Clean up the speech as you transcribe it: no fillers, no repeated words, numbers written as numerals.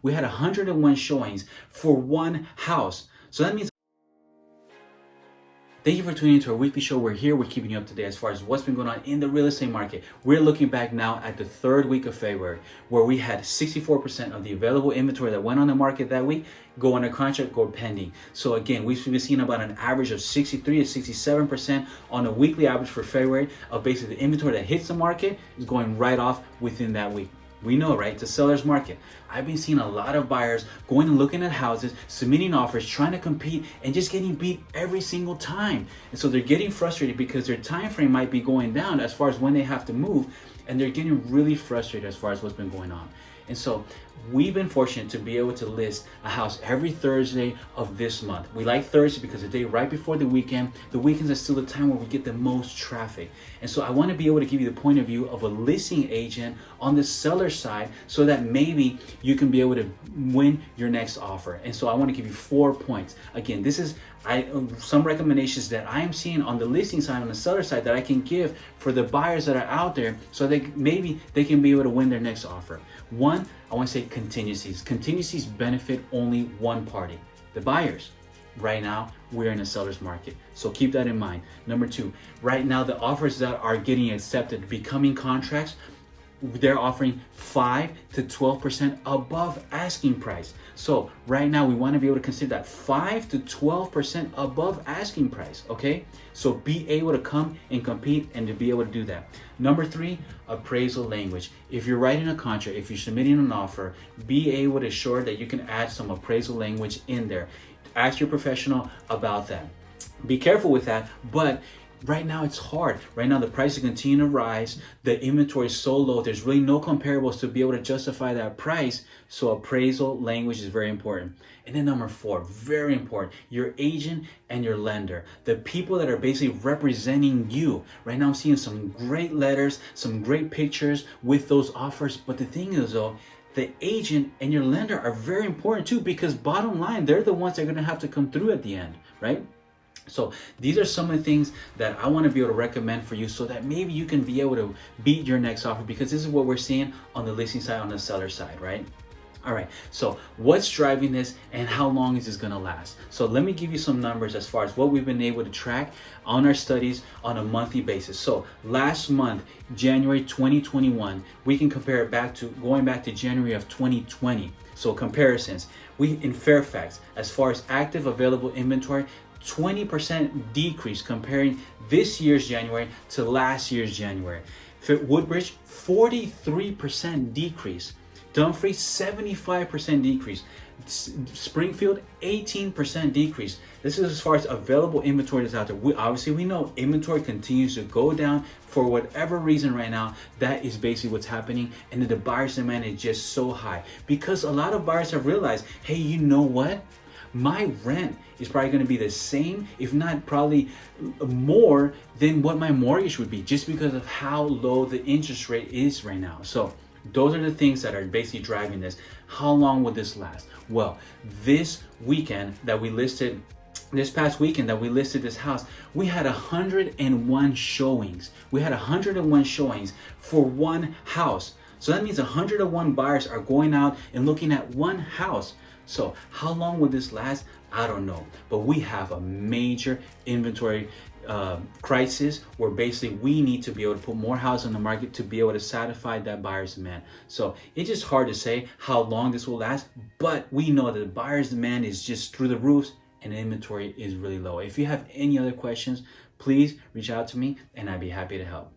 we had 101 showings for one house. So that means, thank you for tuning into our weekly show. We're here, we're keeping you up to date as far as what's been going on in the real estate market. We're looking back now at the third week of February, where we had 64% of the available inventory that went on the market that week go under contract or pending. So again, we've been seeing about an average of 63 to 67% on a weekly average for February of basically the inventory that hits the market is going right off within that week. We know, right? It's a seller's market. I've been seeing a lot of buyers going and looking at houses, submitting offers, trying to compete, and just getting beat every single time. And so they're getting frustrated because their time frame might be going down as far as when they have to move, and they're getting really frustrated as far as what's been going on. And so we've been fortunate to be able to list a house every Thursday of this month. We like Thursday because the day right before the weekend. The weekends are still the time where we get the most traffic. And so I want to be able to give you the point of view of a listing agent on the seller side so that maybe you can be able to win your next offer. And so I want to give you 4 points. Again, this is some recommendations that I am seeing on the listing side, on the seller side, that I can give for the buyers that are out there so maybe they can be able to win their next offer. One, I want to say contingencies. Contingencies benefit only one party, the buyers. Right now, we're in a seller's market. So keep that in mind. Number two, right now, the offers that are getting accepted, becoming contracts, they're offering 5 to 12% above asking price. So right now we want to be able to consider that 5 to 12% above asking price. Okay, so be able to come and compete and to be able to do that. Number three, appraisal language. If you're writing a contract, if you're submitting an offer, be able to ensure that you can add some appraisal language in there. Ask your professional about that. Be careful with that, but right now it's hard. Right now the prices continue to rise. The inventory is so low. There's really no comparables to be able to justify that price. So appraisal language is very important. And then number four, very important, your agent and your lender. The people that are basically representing you. Right now I'm seeing some great letters, some great pictures with those offers. But the thing is though, the agent and your lender are very important too, because bottom line, they're the ones that are going to have to come through at the end, right? So these are some of the things that I want to be able to recommend for you so that maybe you can be able to beat your next offer, because this is what we're seeing on the listing side, on the seller side, right? All right, so what's driving this and how long is this going to last? So let me give you some numbers as far as what we've been able to track on our studies on a monthly basis. So last month, January 2021, we can compare it back to going back to January of 2020. So comparisons, in Fairfax, as far as active available inventory, 20% decrease comparing this year's January to last year's January. Woodbridge, 43% decrease. Dumfries, 75% decrease. Springfield, 18% decrease. This is as far as available inventory that's out there. We know inventory continues to go down for whatever reason right now. That is basically what's happening, and then the buyer's demand is just so high because a lot of buyers have realized, hey, you know what? My rent is probably going to be the same, if not probably more than what my mortgage would be, just because of how low the interest rate is right now. So those are the things that are basically driving this. How long will this last? Well, this past weekend that we listed this house, we had 101 showings. We had 101 showings for one house. So that means 101 buyers are going out and looking at one house. So how long will this last? I don't know. But we have a major inventory crisis where basically we need to be able to put more houses on the market to be able to satisfy that buyer's demand. So it's just hard to say how long this will last, but we know that the buyer's demand is just through the roofs and the inventory is really low. If you have any other questions, please reach out to me and I'd be happy to help.